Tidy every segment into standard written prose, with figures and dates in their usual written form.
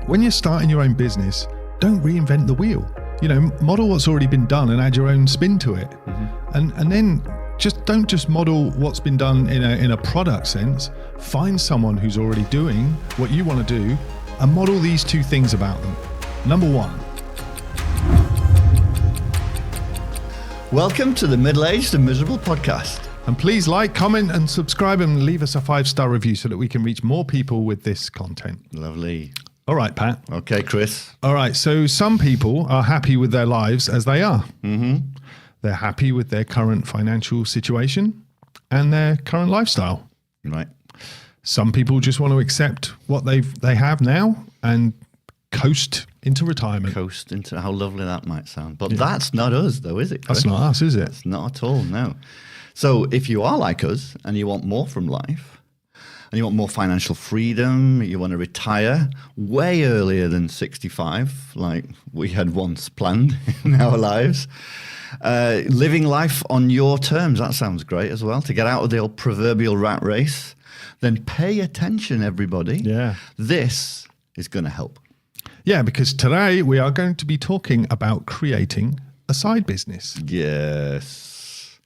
when you're starting your own business, don't reinvent the wheel. Model what's already been done and add your own spin to it. And then don't just model what's been done in a product sense. Find someone who's already doing what you want to do and model these two things about them. Number one. Welcome to the Middle-Aged and Miserable podcast. And please like, comment and subscribe and leave us a 5-star review so that we can reach more people with this content. Lovely. All right, Pat. Okay, Chris. All right. So some people are happy with their lives as they are. They're happy with their current financial situation and their current lifestyle. Right. Some people just want to accept what they have now and coast into retirement. Coast into, how lovely that might sound. But that's not us though, is it, Chris? That's not us, is it? It's not at all, no. So if you are like us and you want more from life, and you want more financial freedom, you want to retire way earlier than 65, like we had once planned in our lives, living life on your terms, that sounds great as well, to get out of the old proverbial rat race, then pay attention, everybody. Yeah. This is going to help. Yeah, because today we are going to be talking about creating a side business. Yes.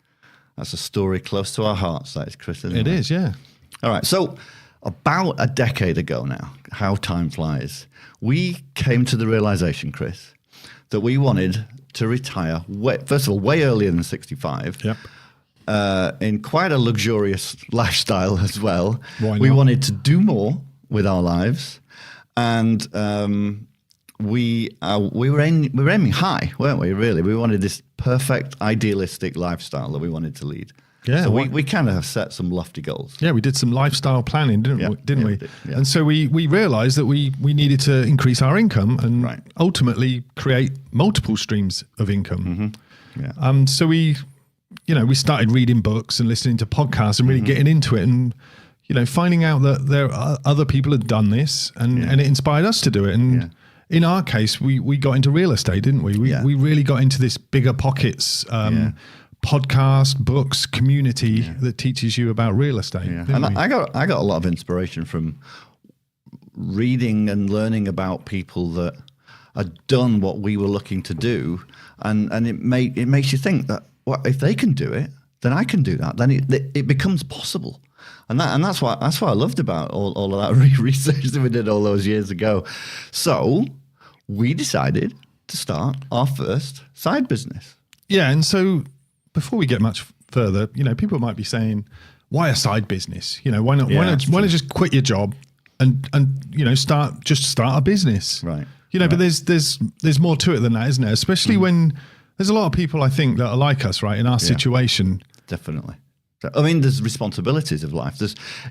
That's a story close to our hearts, that is, Chris, isn't it? It is, yeah. All right. So about a decade ago now, how time flies, we came to the realization, Chris, that we wanted to retire, first of all, way earlier than 65. Yep. In quite a luxurious lifestyle as well. Why not? We wanted to do more with our lives. And we were aiming high, weren't we, really? We wanted this perfect, idealistic lifestyle that we wanted to lead. Yeah, so we kind of have set some lofty goals. Yeah, we did some lifestyle planning, didn't we? Yeah. And so we realized that we needed to increase our income and ultimately create multiple streams of income. Yeah. So we started reading books and listening to podcasts and really getting into it and, finding out that there are other people had done this and it inspired us to do it. And in our case, we got into real estate, didn't we? We really got into this bigger pockets podcast, books, community that teaches you about real estate. Yeah. And I got a lot of inspiration from reading and learning about people that had done what we were looking to do, and it makes you think that if they can do it, then I can do that. Then it becomes possible, and that's what I loved about all of that research that we did all those years ago. So we decided to start our first side business. Yeah, and so before we get much further, people might be saying, why a side business? Why not just quit your job and start a business? Right. But there's more to it than that, isn't there? Especially when there's a lot of people, I think, that are like us, right, in our situation. Definitely. I mean, there's responsibilities of life.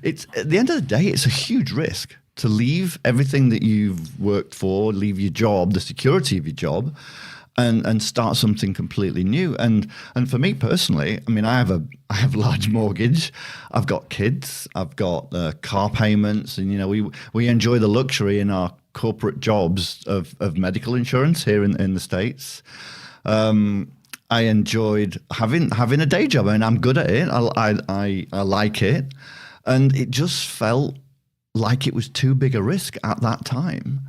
It's at the end of the day, it's a huge risk to leave everything that you've worked for, leave your job, the security of your job, and start something completely new. And for me personally, I mean, I have a large mortgage. I've got kids. I've got car payments, and we enjoy the luxury in our corporate jobs of medical insurance here in the States. I enjoyed having a day job. I mean, I'm good at it. I like it, and it just felt like it was too big a risk at that time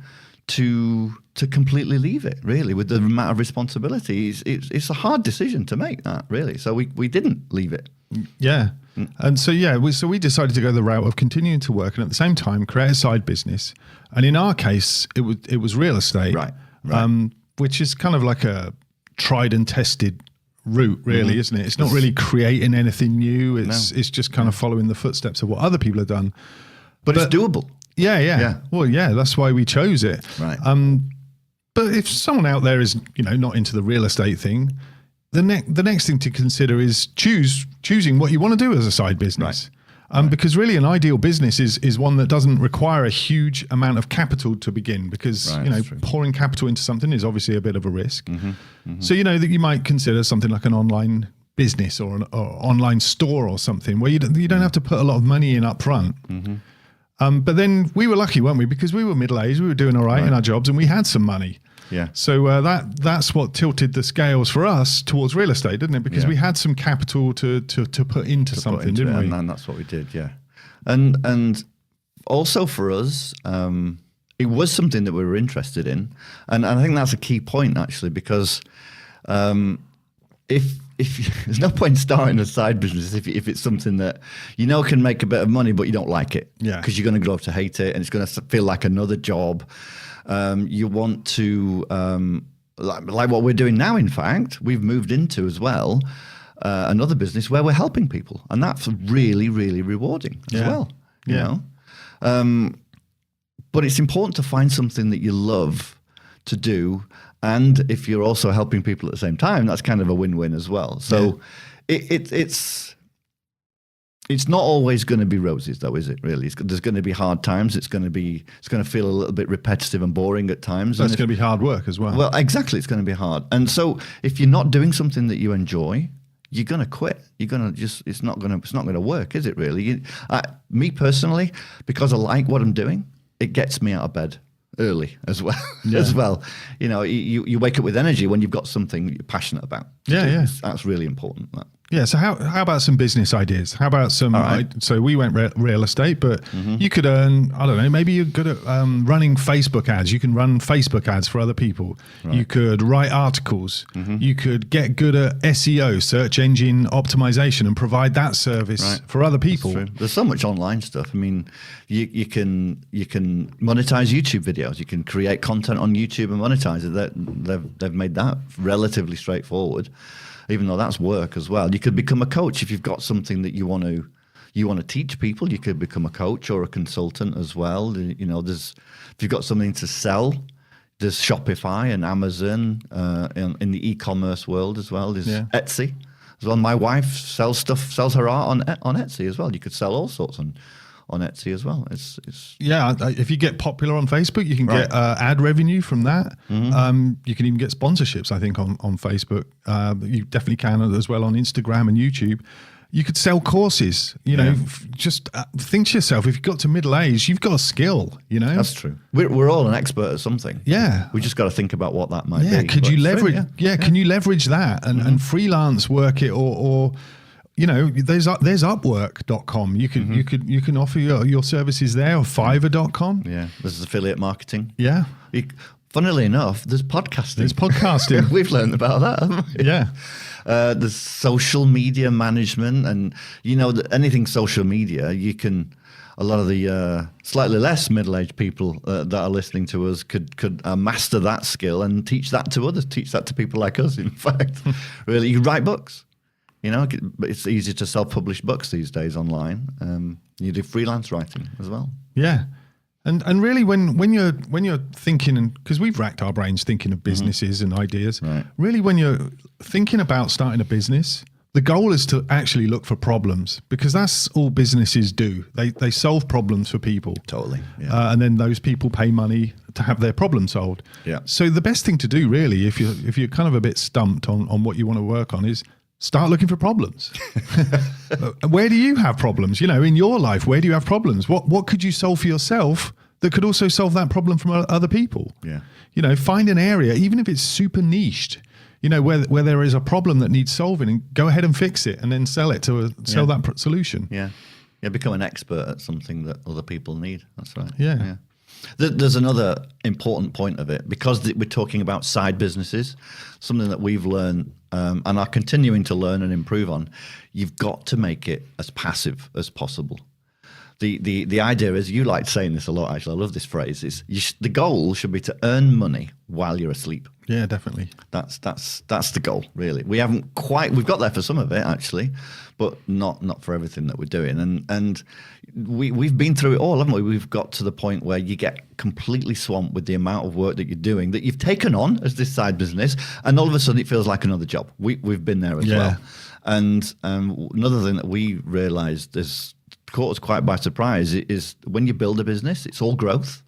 to completely leave it, really, with the amount of responsibilities. It's a hard decision to make, that, really. So we didn't leave it. Yeah. And so, we decided to go the route of continuing to work and at the same time create a side business. And in our case, it was real estate, right. Which is kind of like a tried and tested route, really, isn't it? It's not really creating anything new. It's just kind of following the footsteps of what other people have done. But it's doable. Yeah. Well, that's why we chose it. Right. But if someone out there is, not into the real estate thing, the next thing to consider is choosing what you want to do as a side business. Right. Because really an ideal business is one that doesn't require a huge amount of capital to begin, because, pouring capital into something is obviously a bit of a risk. So, that you might consider something like an online business or an online store or something where you don't have to put a lot of money in up front. But then we were lucky, weren't we? Because we were middle-aged, we were doing all right in our jobs and we had some money. Yeah. So that's what tilted the scales for us towards real estate, didn't it? Because we had some capital to put into something, didn't we? And that's what we did, yeah. And also for us, it was something that we were interested in, and I think that's a key point actually, because if there's no point starting a side business if it's something that can make a bit of money, but you don't like it, because you're going to grow to hate it, and it's going to feel like another job. You want to like what we're doing now. In fact, we've moved into as well another business where we're helping people, and that's really, really rewarding as well. You know, but it's important to find something that you love to do. And if you're also helping people at the same time, that's kind of a win-win as well. So it's not always going to be roses, though, is it? Really, there's going to be hard times. It's going to feel a little bit repetitive and boring at times. That's going to be hard work as well. Well, exactly, it's going to be hard. And so if you're not doing something that you enjoy, you're going to quit. You're going to it's not going to work, is it? Really? Me personally, because I like what I'm doing, it gets me out of bed early as well. As well, you wake up with energy when you've got something you're passionate about. That's really important. That. Yeah. So how about some business ideas? How about some? So we went real estate, but you could earn. I don't know. Maybe you're good at running Facebook ads. You can run Facebook ads for other people. Right. You could write articles. You could get good at SEO, search engine optimization, and provide that service for other people. There's so much online stuff. I mean, you can monetize YouTube videos. You can create content on YouTube and monetize it. They've made that relatively straightforward. Even though that's work as well. You could become a coach if you've got something that you want to teach people. You could become a coach or a consultant as well. If you've got something to sell, there's Shopify and Amazon in the e-commerce world as well. There's Etsy as well. My wife sells her art on Etsy as well. You could sell all sorts on Etsy as well. It's if you get popular on Facebook, you can get ad revenue from that. You can even get sponsorships, I think, on Facebook. You definitely can as well on Instagram and YouTube. You could sell courses. Just think to yourself, if you've got to middle age, you've got a skill. That's true. We're all an expert at something. Yeah, we just got to think about what that might be. Could you leverage? Can you leverage that and freelance work it or there's Upwork.com. You can offer your services there, or Fiverr.com. Yeah, there's affiliate marketing. Yeah. Funnily enough, there's podcasting. We've learned about that, haven't we? Yeah. There's social media management, and anything social media, you can. A lot of the slightly less middle-aged people that are listening to us could master that skill and teach that to others. Teach that to people like us. In fact, really, you write books. It's easy to self-publish books these days online. You do freelance writing as well. Yeah, and really, when you're thinking, and because we've racked our brains thinking of businesses and ideas, really, when you're thinking about starting a business, the goal is to actually look for problems, because that's all businesses do. They solve problems for people. Totally. Yeah. And then those people pay money to have their problem solved. Yeah. So the best thing to do, really, if you're kind of a bit stumped on what you want to work on, is start looking for problems. Where do you have problems? In your life, where do you have problems? What could you solve for yourself that could also solve that problem from other people? Yeah. Find an area, even if it's super niched, where there is a problem that needs solving, and go ahead and fix it, and then sell that solution. Yeah. Become an expert at something that other people need. That's right. Yeah. There's another important point of it, because we're talking about side businesses, something that we've learned and are continuing to learn and improve on. You've got to make it as passive as possible. The idea is, you like saying this a lot, actually, I love this phrase, is the goal should be to earn money while you're asleep. Yeah, definitely. That's the goal, really. We've got there for some of it, actually, but not for everything that we're doing. And we've been through it all, haven't we? We've got to the point where you get completely swamped with the amount of work that you're doing, that you've taken on as this side business, and all of a sudden it feels like another job. We've been there as well. And another thing that we realized is, caught us quite by surprise, is when you build a business, it's all growth,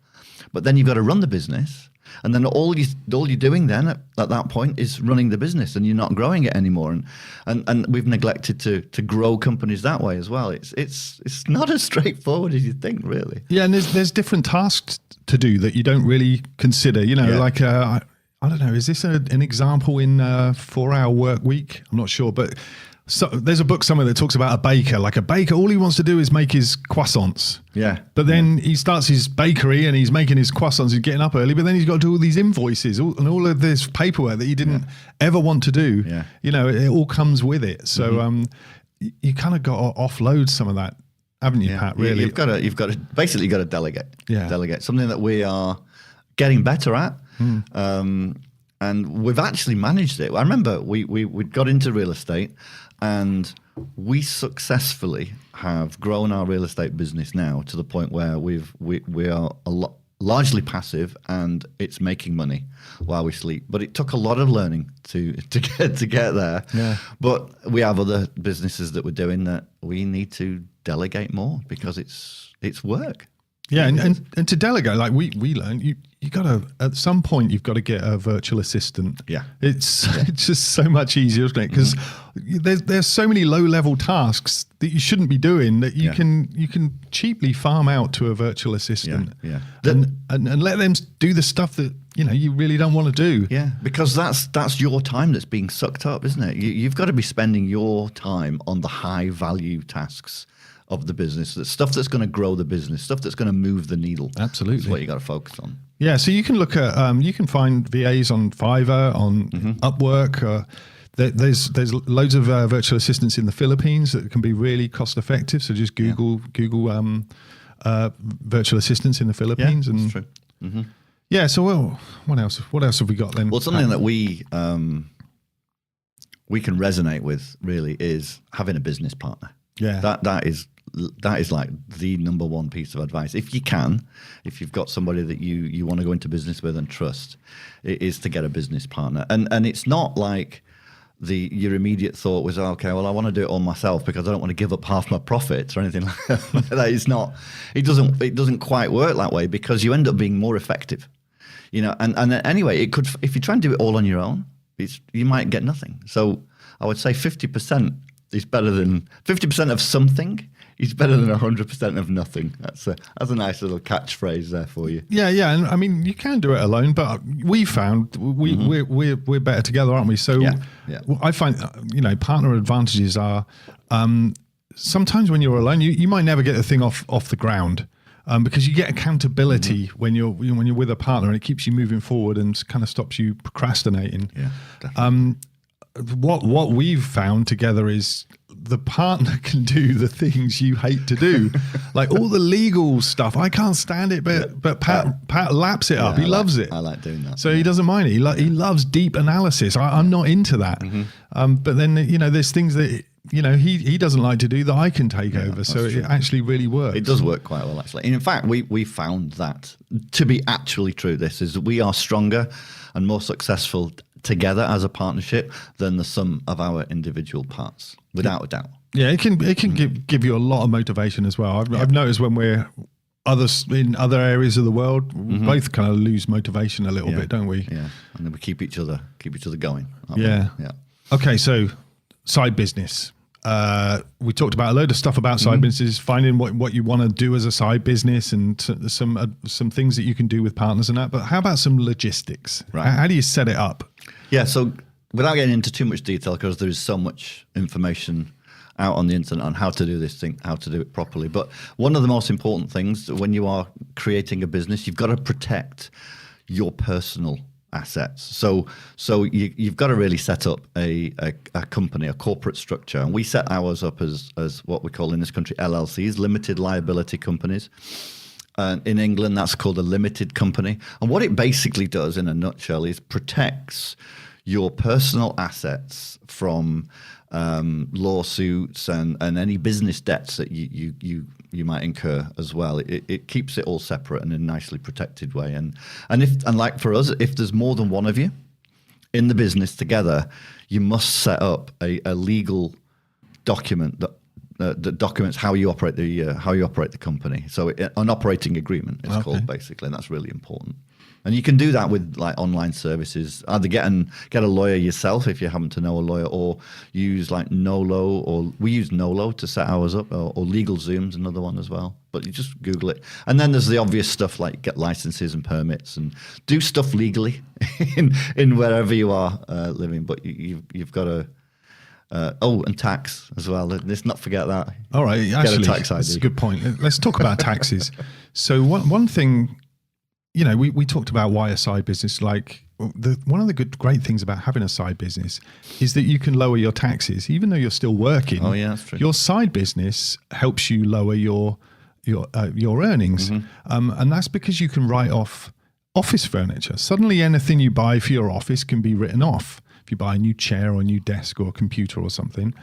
but then you've got to run the business, and then all you're doing then at that point is running the business, and you're not growing it anymore. And we've neglected to grow companies that way as well. It's not as straightforward as you think, really. Yeah, and there's different tasks to do that you don't really consider. Like I don't know, is this an example in 4-hour work week? I'm not sure, but So there's a book somewhere that talks about a baker. Like a baker, all he wants to do is make his croissants. Yeah. But then he starts his bakery and he's making his croissants. He's getting up early, but then he's got to do all these invoices and all of this paperwork that he didn't ever want to do. Yeah. You know, it all comes with it. So you kind of got to offload some of that, haven't you, Pat? Really, you've got to basically got to delegate. Yeah. Delegate, something that we are getting better at. And we've actually managed it. I remember we got into real estate, and we successfully have grown our real estate business now to the point where we are largely passive, and it's making money while we sleep. But it took a lot of learning to get there. Yeah. But we have other businesses that we're doing that we need to delegate more because it's work. Yeah, and to delegate, like we learned, you got to, at some point, you've got to get a virtual assistant. Yeah. It's just so much easier, isn't it? Because there's so many low-level tasks that you shouldn't be doing that you can cheaply farm out to a virtual assistant. Yeah. And let them do the stuff that, you know, you really don't want to do. Yeah, because that's your time that's being sucked up, isn't it? You've got to be spending your time on the high-value tasks of the business, the stuff that's going to grow the business, stuff that's going to move the needle. Absolutely. That's what you got to focus on. Yeah, so you can look at, you can find VAs on Fiverr, on Upwork. There's loads of virtual assistants in the Philippines that can be really cost effective. So just Google virtual assistants in the Philippines. Yeah, and that's true. Yeah, so well, what else? What else have we got then? Well, something that we can resonate with really is having a business partner. Yeah, that is like the number one piece of advice. If you've got somebody that you want to go into business with and trust, it is to get a business partner. And it's not like your immediate thought was, okay, well, I want to do it all myself because I don't want to give up half my profits or anything like that. It's not. It doesn't quite work that way because you end up being more effective. You know, and anyway, it could, if you try and do it all on your own, you might get nothing. So I would say 50% is better than 50% of something. Is better than 100% of nothing. That's a nice little catchphrase there for you. Yeah, and I mean you can do it alone, but we found we're better together, aren't we? So I find partner advantages are sometimes when you're alone, you might never get the thing off the ground. Because you get accountability when you're with a partner, and it keeps you moving forward and kind of stops you procrastinating. Yeah, definitely. What we've found together is the partner can do the things you hate to do, like all the legal stuff. I can't stand it, but Pat laps it up. He loves it. I like doing that. So he doesn't mind it. He loves deep analysis. I'm not into that. But then there's things that he doesn't like to do that I can take over. So it actually really works. It does work quite well, actually. And in fact, we found that to be actually true. This is we are stronger and more successful together as a partnership than the sum of our individual parts, without a doubt. Yeah, it can give you a lot of motivation as well. I've noticed when we're in other areas of the world, we both kind of lose motivation a little bit, don't we? Yeah, and then we keep each other going. Yeah. Okay, so side business. We talked about a load of stuff about side businesses, finding what you want to do as a side business, and some things that you can do with partners and that. But how about some logistics? Right. How do you set it up? Yeah, so without getting into too much detail, because there is so much information out on the internet on how to do this thing, how to do it properly. But one of the most important things when you are creating a business, you've got to protect your personal assets. So you've got to really set up a company, a corporate structure. And we set ours up as what we call in this country LLCs, limited liability companies. In England, that's called a limited company. And what it basically does in a nutshell is protects your personal assets from lawsuits and any business debts that you might incur as well. It keeps it all separate and in a nicely protected way. And like for us, if there's more than one of you in the business together, you must set up a legal document that documents how you operate the company. So an operating agreement is called basically, and that's really important. And you can do that with like online services. Either get a lawyer yourself if you happen to know a lawyer, or use like Nolo, or we use Nolo to set ours up, or LegalZoom's another one as well. But you just Google it. And then there's the obvious stuff like get licenses and permits and do stuff legally in wherever you are living. But you've got to And tax as well. Let's not forget that. All right, actually, tax ID. that's a good point. Let's talk about taxes. So one thing, we talked about why a side business. Like one of the great things about having a side business is that you can lower your taxes, even though you're still working. Oh yeah, that's true. Your side business helps you lower your earnings, and that's because you can write off office furniture. Suddenly, anything you buy for your office can be written off. If you buy a new chair or a new desk or a computer or something,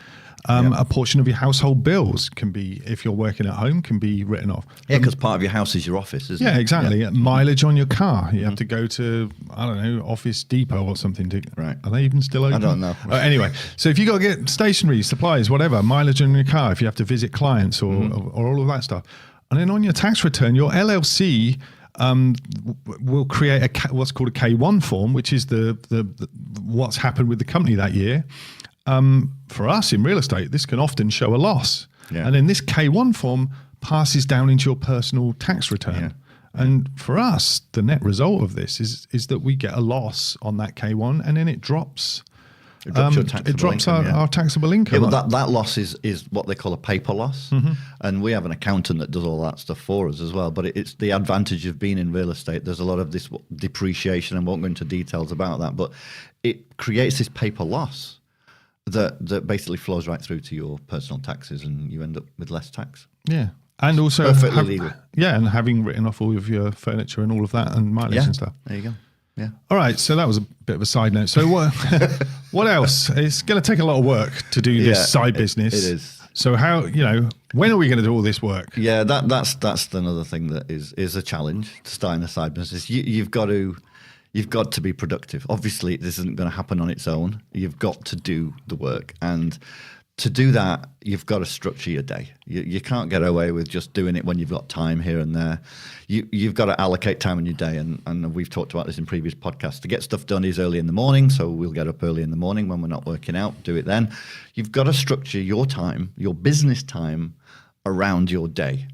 a portion of your household bills can be, if you're working at home, can be written off. Yeah, because part of your house is your office, isn't it? Yeah, exactly. Yeah. Mileage on your car. You have to go to, I don't know, Office Depot or something. Right. Are they even still open? I don't know. Anyway, so if you got to get stationery, supplies, whatever, mileage on your car, if you have to visit clients or all of that stuff. And then on your tax return, your LLC will create what's called a K1 form, which is the what's happened with the company that year. For us in real estate, this can often show a loss. Yeah. And then this K1 form passes down into your personal tax return. Yeah. And for us, the net result of this is that we get a loss on that K1, and then it drops. It drops our taxable income. Yeah, but that loss is what they call a paper loss. And we have an accountant that does all that stuff for us as well. But it's the advantage of being in real estate. There's a lot of this depreciation, and won't go into details about that. But it creates this paper loss that basically flows right through to your personal taxes, and you end up with less tax. Yeah. And also perfectly legal. Yeah, and having written off all of your furniture and all of that and mileage and stuff. There you go. Yeah. All right, so that was a bit of a side note. So what else? It's going to take a lot of work to do this side business. It is. So how, when are we going to do all this work? Yeah, that's another thing that is a challenge to starting a side business. You've got to be productive. Obviously, this isn't going to happen on its own. You've got to do the work, and to do that, you've got to structure your day. You can't get away with just doing it when you've got time here and there. You've got to allocate time in your day, and we've talked about this in previous podcasts. To get stuff done is early in the morning, so we'll get up early in the morning when we're not working out, do it then. You've got to structure your time, your business time, around your day.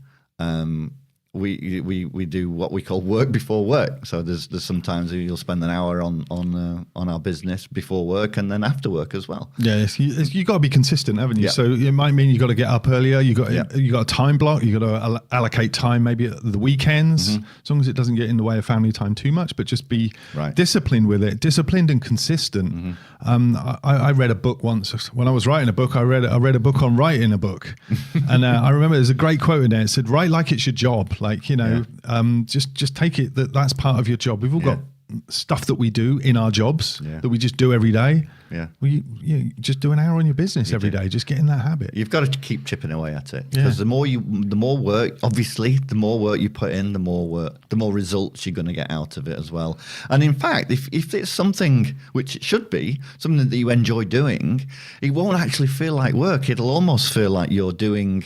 We do what we call work before work. So there's sometimes you'll spend an hour on our business before work, and then after work as well. Yeah, you got to be consistent, haven't you? Yeah. So it might mean you got to get up earlier. You got a time block. You got to allocate time maybe at the weekends, as long as it doesn't get in the way of family time too much. But just be disciplined with it, disciplined and consistent. I read a book once when I was writing a book. I read a book on writing a book, and I remember there's a great quote in there. It said, "Write like it's your job." Like, just take it that's part of your job. We've all got stuff that we do in our jobs that we just do every day. Yeah. Just do an hour on your business every day. Just get in that habit. You've got to keep chipping away at it, because the more work, obviously, the more work you put in, the more results you're going to get out of it as well. And in fact, if it's something, which it should be, something that you enjoy doing, it won't actually feel like work. It'll almost feel like you're doing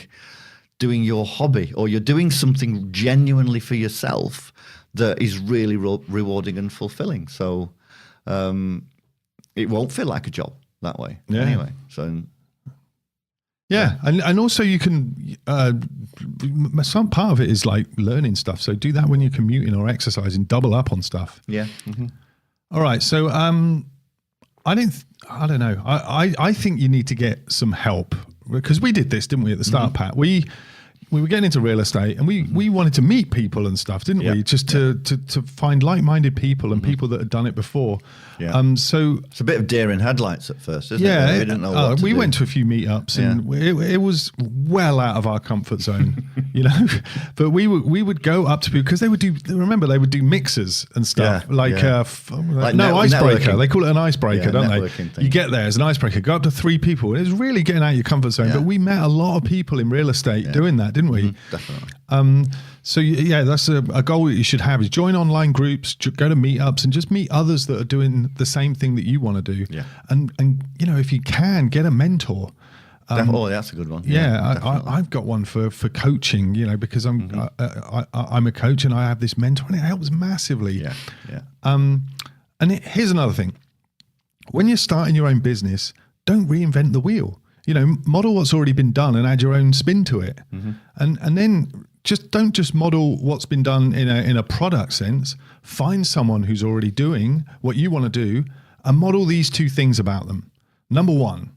your hobby, or you're doing something genuinely for yourself that is really rewarding and fulfilling. So it won't feel like a job that way anyway. So and also you can some part of it is like learning stuff. So do that when you're commuting or exercising, double up on stuff. Yeah. All right. So I don't know. I think you need to get some help, because we did this, didn't we, at the start, Pat? We were getting into real estate, and we wanted to meet people and stuff, didn't we? Just to find like-minded people and people that had done it before. Yeah. So it's a bit of deer in headlights at first, isn't it? We didn't know what to do. Went to a few meetups, and it was well out of our comfort zone, But we would go up to people, because they would do mixers and stuff, icebreaker. They call it an icebreaker, don't they? Thing. You get there as an icebreaker, go up to 3 people. It was really getting out of your comfort zone. But we met a lot of people in real estate doing that, didn't we? Definitely. So that's a goal that you should have, is join online groups, go to meetups, and just meet others that are doing the same thing that you want to do. Yeah. And if you can, get a mentor. That's a good one. I've got one for coaching, because I'm a coach, and I have this mentor, and it helps massively. And here's another thing. When you're starting your own business, don't reinvent the wheel. Model what's already been done and add your own spin to it. And then don't just model what's been done in a product sense. Find someone who's already doing what you want to do, and model these 2 things about them. Number 1,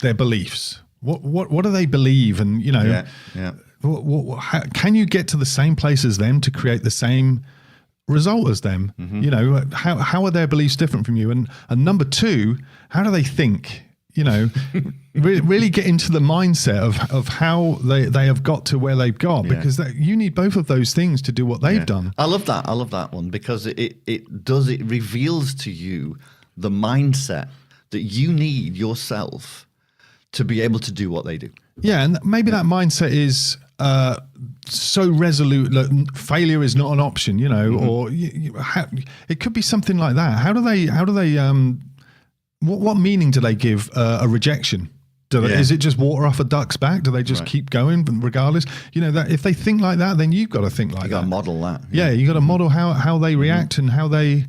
their beliefs. What do they believe? And, you know, can you get to the same place as them to create the same result as them? You know, how are their beliefs different from you? And number two, how do they think? You know, really get into the mindset of how they have got to where they've got, because you need both of those things to do what they've done. I love that one, because it reveals to you the mindset that you need yourself to be able to do what they do. Yeah, and maybe that mindset is so resolute that failure is not an option, you know, or it could be something like that. How do they what meaning do they give a rejection? Is it just water off a duck's back? Do they just keep going regardless? You know, that if they think like that, then you've got to think like that. You got to model that. Yeah, you got to model how they react and how they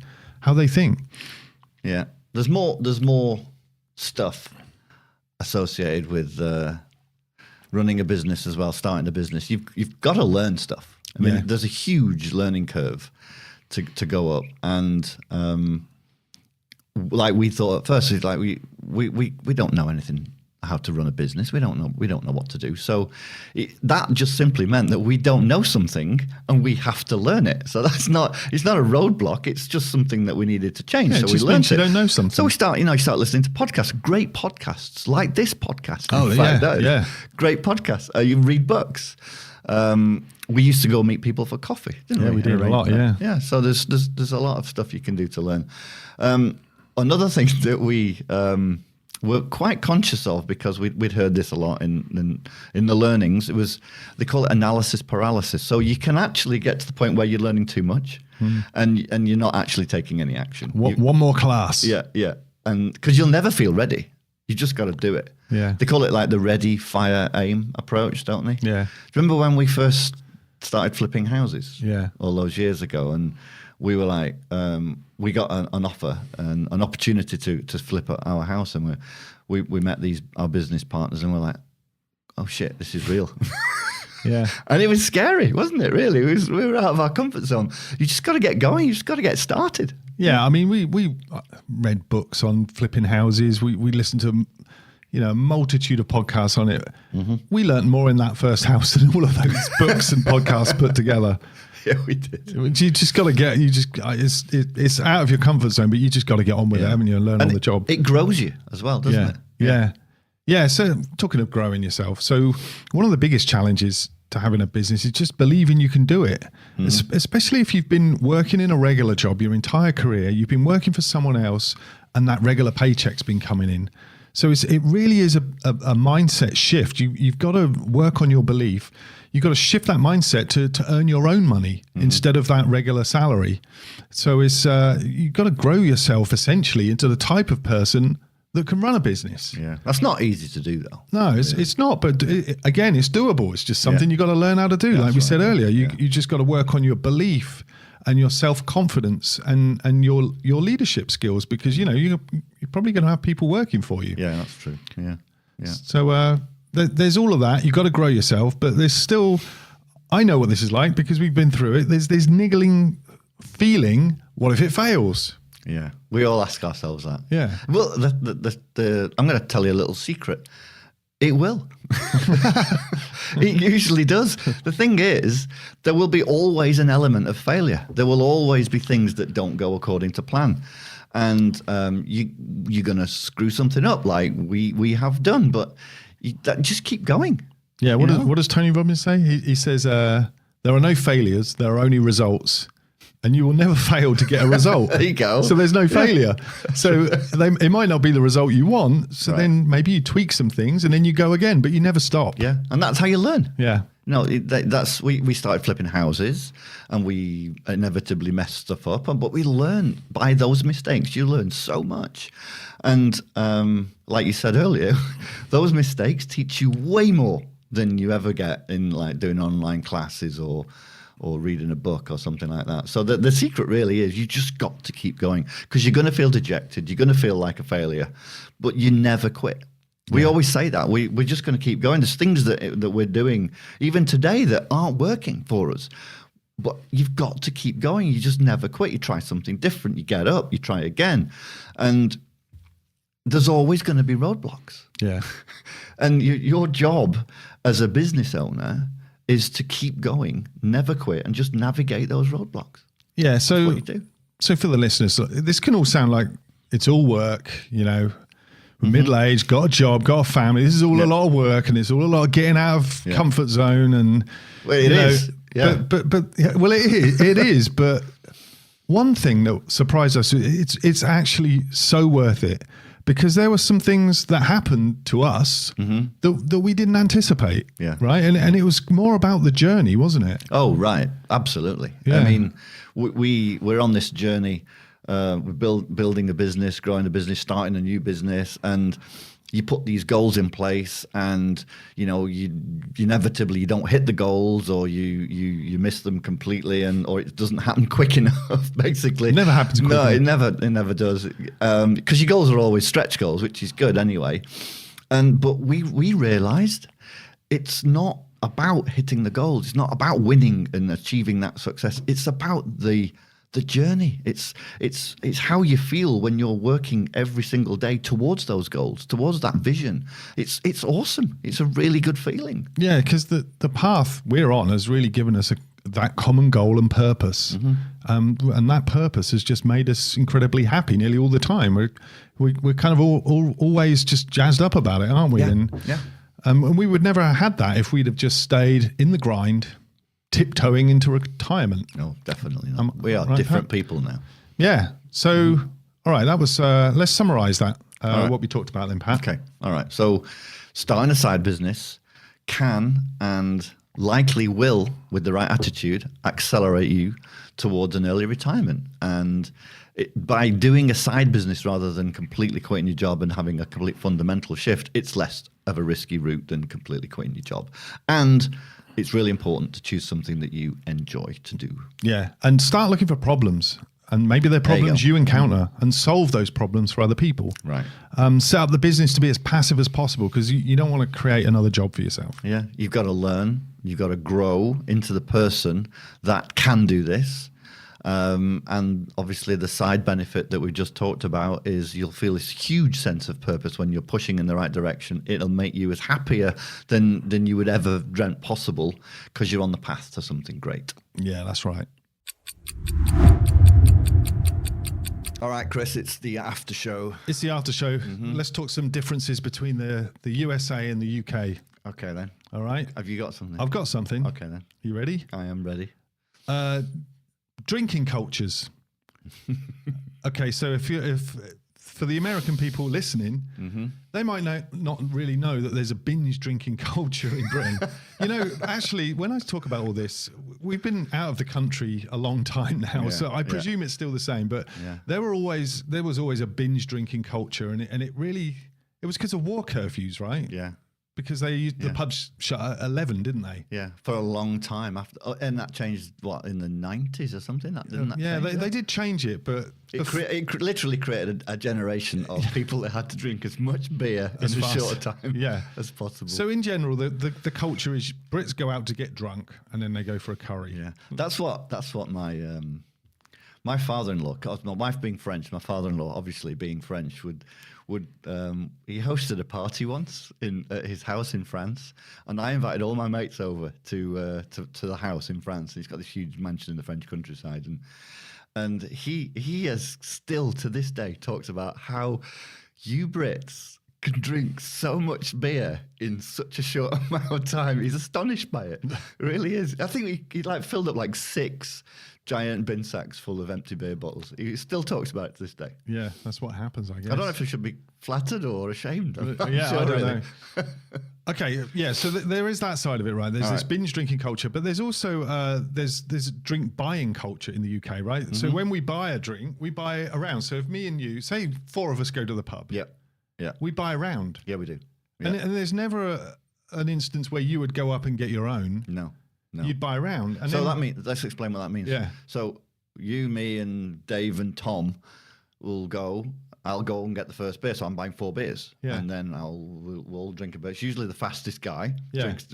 think. Yeah, there's more stuff associated with running a business as well, starting a business. You've got to learn stuff. I mean, there's a huge learning curve to go up, and like we thought at first, it's like we don't know anything how to run a business. We don't know what to do. So that just simply meant that we don't know something and we have to learn it. So it's not a roadblock. It's just something that we needed to change. Yeah, so we learned it. You don't know something. So we start listening to podcasts, great podcasts like this podcast. Great podcasts. You read books. We used to go meet people for coffee, didn't we? Yeah, we did a lot. Yeah. Yeah. So there's a lot of stuff you can do to learn. Another thing that we were quite conscious of, because we'd heard this a lot in the learnings, they call it analysis paralysis. So you can actually get to the point where you're learning too much and you're not actually taking any action. One more class. Yeah. And because you'll never feel ready. You just got to do it. Yeah. They call it like the ready, fire, aim approach, don't they? Yeah. Remember when we first started flipping houses? Yeah. All those years ago, and we were like, we got an offer and an opportunity to flip our house, and we met our business partners, and we're like, oh shit, this is real. Yeah. And it was scary, wasn't it? Really, we were out of our comfort zone. You just got to get going. You just got to get started. Yeah, I mean, we read books on flipping houses. We listened to, you know, a multitude of podcasts on it. We learned more in that first house than all of those books and podcasts put together. Yeah, we did. You just got to it's out of your comfort zone, but you just got to get on with it, haven't you, and learn on the job. It grows you as well, doesn't it? Yeah. So talking of growing yourself, so one of the biggest challenges to having a business is just believing you can do it, especially if you've been working in a regular job your entire career, you've been working for someone else, and that regular paycheck's been coming in. So it really is a mindset shift. You've got to work on your belief. You've got to shift that mindset to earn your own money instead of that regular salary. So you've got to grow yourself essentially into the type of person that can run a business. Yeah, that's not easy to do though. No, it's not. But again, it's doable. It's just something you've got to learn how to do. Like we said earlier, you just got to work on your belief and your self-confidence and your leadership skills, because, you know, you're probably going to have people working for you. Yeah, that's true. Yeah. So there's all of that. You've got to grow yourself, but there's still, I know what this is like because we've been through it. There's this niggling feeling, what if it fails? Yeah, we all ask ourselves that. Yeah. Well, I'm going to tell you a little secret. It will. It usually does. The thing is, there will be always an element of failure. There will always be things that don't go according to plan. And you're going to screw something up like we have done, but just keep going. Yeah, what does Tony Robbins say? He says, there are no failures, there are only results. And you will never fail to get a result. There you go. So there's no failure. So it might not be the result you want. So then maybe you tweak some things and then you go again, but you never stop. Yeah, and that's how you learn. Yeah. No, we started flipping houses and we inevitably messed stuff up, but we learn by those mistakes. You learn so much. And like you said earlier, those mistakes teach you way more than you ever get in like doing online classes or reading a book or something like that. So the secret really is you just got to keep going, because you're going to feel dejected. You're going to feel like a failure, but you never quit. We always say that. We're just going to keep going. There's things that we're doing even today that aren't working for us, but you've got to keep going. You just never quit. You try something different. You get up. You try again. And there's always going to be roadblocks. Yeah. And your job as a business owner is to keep going, never quit, and just navigate those roadblocks. Yeah. So, What you do. so for the listeners, this can all sound like it's all work, we're middle-aged, got a job, got a family. This is all a lot of work, and it's all a lot of getting out of comfort zone. And Well, it is. Yeah. But well, it is. But one thing that surprised us, it's actually so worth it, because there were some things that happened to us that we didn't anticipate. Yeah. Right. And it was more about the journey, wasn't it? Oh, right. Absolutely. Yeah. I mean, we're on this journey. We're building a business, growing a business, starting a new business, and you put these goals in place, and you inevitably you don't hit the goals, or you miss them completely, or it doesn't happen quick enough. Basically, It never happens quick No, enough. it never does, because your goals are always stretch goals, which is good anyway. But we realised it's not about hitting the goals. It's not about winning and achieving that success. It's about the journey. It's how you feel when you're working every single day towards those goals, towards that vision. It's awesome. It's a really good feeling. Yeah, because the path we're on has really given us that common goal and purpose, and that purpose has just made us incredibly happy nearly all the time. We're kind of always just jazzed up about it, aren't we? Yeah. And we would never have had that if we'd have just stayed in the grind, tiptoeing into retirement. No, definitely not. We are right, different people now. Yeah. So, all right, that was. Let's summarize that. right. What we talked about then, Pat. Okay. All right. So starting a side business can and likely will, with the right attitude, accelerate you towards an early retirement. And by doing a side business rather than completely quitting your job and having a complete fundamental shift, it's less of a risky route than completely quitting your job. And it's really important to choose something that you enjoy to do. Yeah, and start looking for problems. And maybe they're problems you encounter, and solve those problems for other people. Right. Set up the business to be as passive as possible, because you don't want to create another job for yourself. Yeah. You've got to learn. You've got to grow into the person that can do this. And obviously the side benefit that we just talked about is you'll feel this huge sense of purpose when you're pushing in the right direction. It'll make you as happier than you would ever dreamt possible, because you're on the path to something great. Yeah, that's right. All right, Chris, it's the after show. It's the after show. Let's talk some differences between the USA and the UK. Okay, then. All right. Have you got something? I've got something. Okay, then. You ready? I am ready. Drinking cultures. Okay, so if for the American people listening, they might not really know that there's a binge drinking culture in Britain. Actually, when I talk about all this, we've been out of the country a long time now, so I presume it's still the same. But there was always a binge drinking culture, and it was because of war curfews, right? Yeah. Because the pubs shut at 11, didn't they? Yeah, for a long time after, and that changed in the 90s or something. Didn't that change they did change it, but it literally created a generation of people that had to drink as much beer in as short a time as possible. So in general, the culture is Brits go out to get drunk and then they go for a curry. Yeah, that's what my father-in-law, my wife being French, my father-in-law obviously being French would he hosted a party once at his house in France, and I invited all my mates over to the house in France. He's got this huge mansion in the French countryside, and he has still to this day talks about how you Brits can drink so much beer in such a short amount of time. He's astonished by it. It really is. I think he filled up 6 giant bin sacks full of empty beer bottles. He still talks about it to this day. Yeah, that's what happens, I guess. I don't know if I should be flattered or ashamed. I don't know. Okay, yeah, so there is that side of it, right? There's this binge drinking culture, but there's also there's drink buying culture in the UK, right? So when we buy a drink, we buy it around. So if me and you, say 4 of us go to the pub, we buy a round. Yeah, we do. Yeah. And there's never an instance where you would go up and get your own. No. You'd buy a round. And so that means, let's explain what that means. Yeah. So you, me, and Dave and Tom will go. I'll go and get the first beer. So I'm buying 4 beers. Yeah. And then we'll drink a beer. It's usually the fastest guy drinks.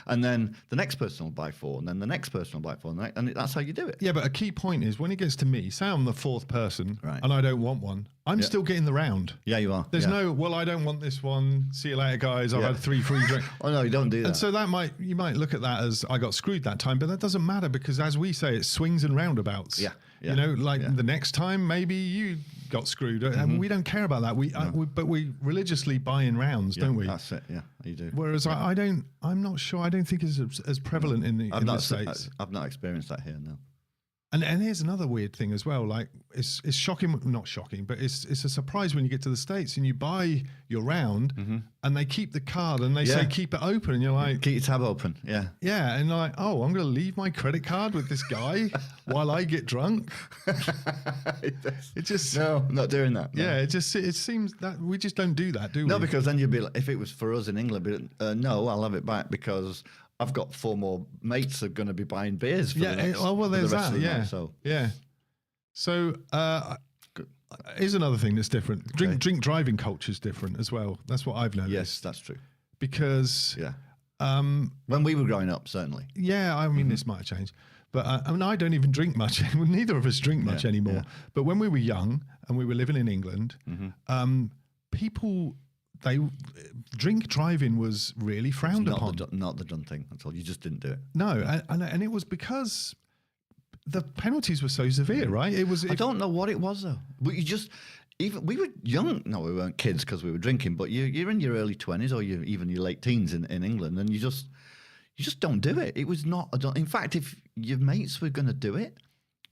And then the next person will buy 4. And then the next person will buy 4. And that's how you do it. Yeah, but a key point is when it gets to me, say I'm the 4th person and I don't want one, I'm still getting the round. Yeah, you are. There's no, well, I don't want this one. See you later, guys. I've had 3 free drinks. Oh no, you don't do that. And so you might look at that as I got screwed that time, but that doesn't matter because as we say, it's swings and roundabouts. Yeah. You know, the next time maybe you got screwed. And we don't care about that. But we religiously buy in rounds, don't we? That's it. Yeah, you do. Whereas I'm not sure. I don't think it's as prevalent in the States. I've not experienced that here, no. And here's another weird thing as well. Like it's shocking, not shocking, but it's a surprise when you get to the States and you buy your round and they keep the card and they say keep it open and you're like, keep your tab open. Yeah. Yeah, and like, oh, I'm going to leave my credit card with this guy while I get drunk. It just no, I'm not doing that. No. Yeah, it seems that we just don't do that, do we? No, because then you'd be like, if it was for us in England, no, I'll have it back because I've got 4 more mates that are going to be buying beers. For the next, there's that. Yeah. Night, so. Yeah. So here's another thing that's different. Drink driving culture is different as well. That's what I've noticed. Yes, that's true. Because when we were growing up, certainly. Yeah, I mean, this might have changed. But I don't even drink much. Neither of us drink much anymore. Yeah. But when we were young and we were living in England, people... drink driving was really frowned upon. Not the done thing at all. You just didn't do it. No, and it was because the penalties were so severe, right? It was. I don't know what it was though. But we were young. No, we weren't kids because we were drinking. But you're in your early 20s or even your late teens in England, and you just don't do it. It was not. In fact, if your mates were going to do it,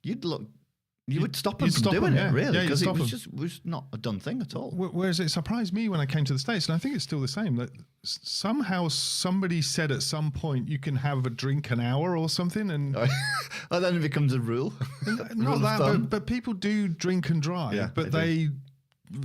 you would stop them from doing it, really, because it was not a done thing at all. Whereas it surprised me when I came to the States, and I think it's still the same, that somehow somebody said at some point you can have a drink an hour or something. And then it becomes a rule. Not that, but people do drink and drive, but they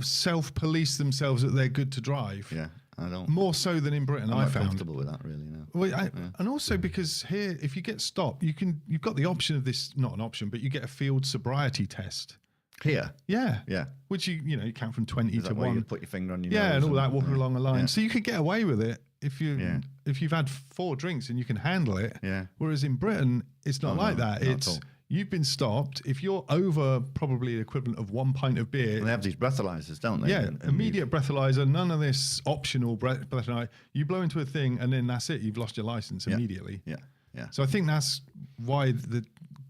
self-police themselves that they're good to drive. Yeah. I don't. More so than in Britain, I'm I not found. comfortable with that, really. No. Well, and also because here, if you get stopped, you've got the option of this. Not an option, but you get a field sobriety test. Here, yeah, yeah. Which you count from 20 to 1. You put your finger on your nose. And all that, walking along a line. Yeah. So you could get away with it if you've had 4 drinks and you can handle it. Yeah. Whereas in Britain, it's not like that. It's you've been stopped. If you're over probably the equivalent of 1 pint of beer. And they have these breathalyzers, don't they? Yeah, immediate breathalyzer, none of this optional breathalyzer. You blow into a thing and then that's it. You've lost your license immediately. Yeah, yeah. So I think that's why the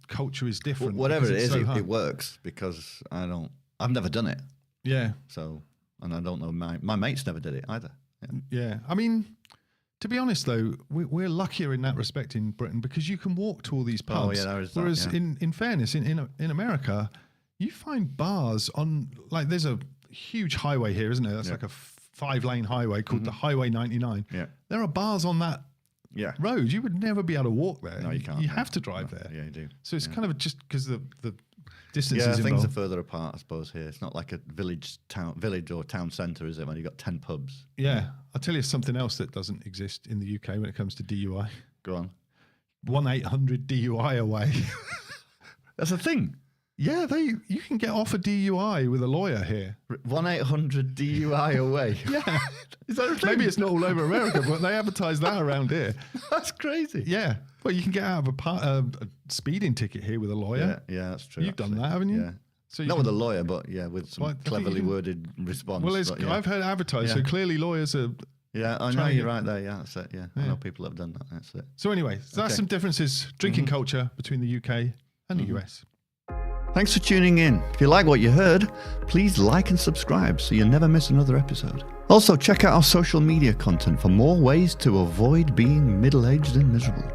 culture is different. Whatever it is, it works because I've never done it. Yeah. So, and I don't know, my mates never did it either. Yeah. I mean, to be honest, though, we're luckier in that respect in Britain because you can walk to all these pubs. Oh, yeah, there is that, whereas in fairness, in America, you find bars on, like, there's a huge highway here, isn't there? That's like a 5-lane highway called the Highway 99. Yeah. There are bars on that road. You would never be able to walk there. No, you can't. You have to drive there. Yeah, you do. So it's kind of just because the distances involved. Things are involved. further apart, I suppose, here. It's not like a village or town centre, is it, when you've got 10 pubs? Yeah. I'll tell you something else that doesn't exist in the UK when it comes to DUI. Go on. 1-800 DUI away. That's a thing. Yeah, you can get off a DUI with a lawyer here. 1-800 DUI away. Yeah. Is that a thing? Maybe it's not all over America, but they advertise that around here. That's crazy. Yeah. Well, you can get out of a speeding ticket here with a lawyer. Yeah, that's true. You've done that, haven't you? Yeah. So not with a lawyer, but with some cleverly worded response. Well, I've heard it advertised, so clearly lawyers are... Yeah, I know you're right there. Yeah, that's it. Yeah, I know people have done that. That's it. So anyway, that's some differences, drinking culture between the UK and the US. Thanks for tuning in. If you like what you heard, please like and subscribe so you never miss another episode. Also, check out our social media content for more ways to avoid being middle-aged and miserable.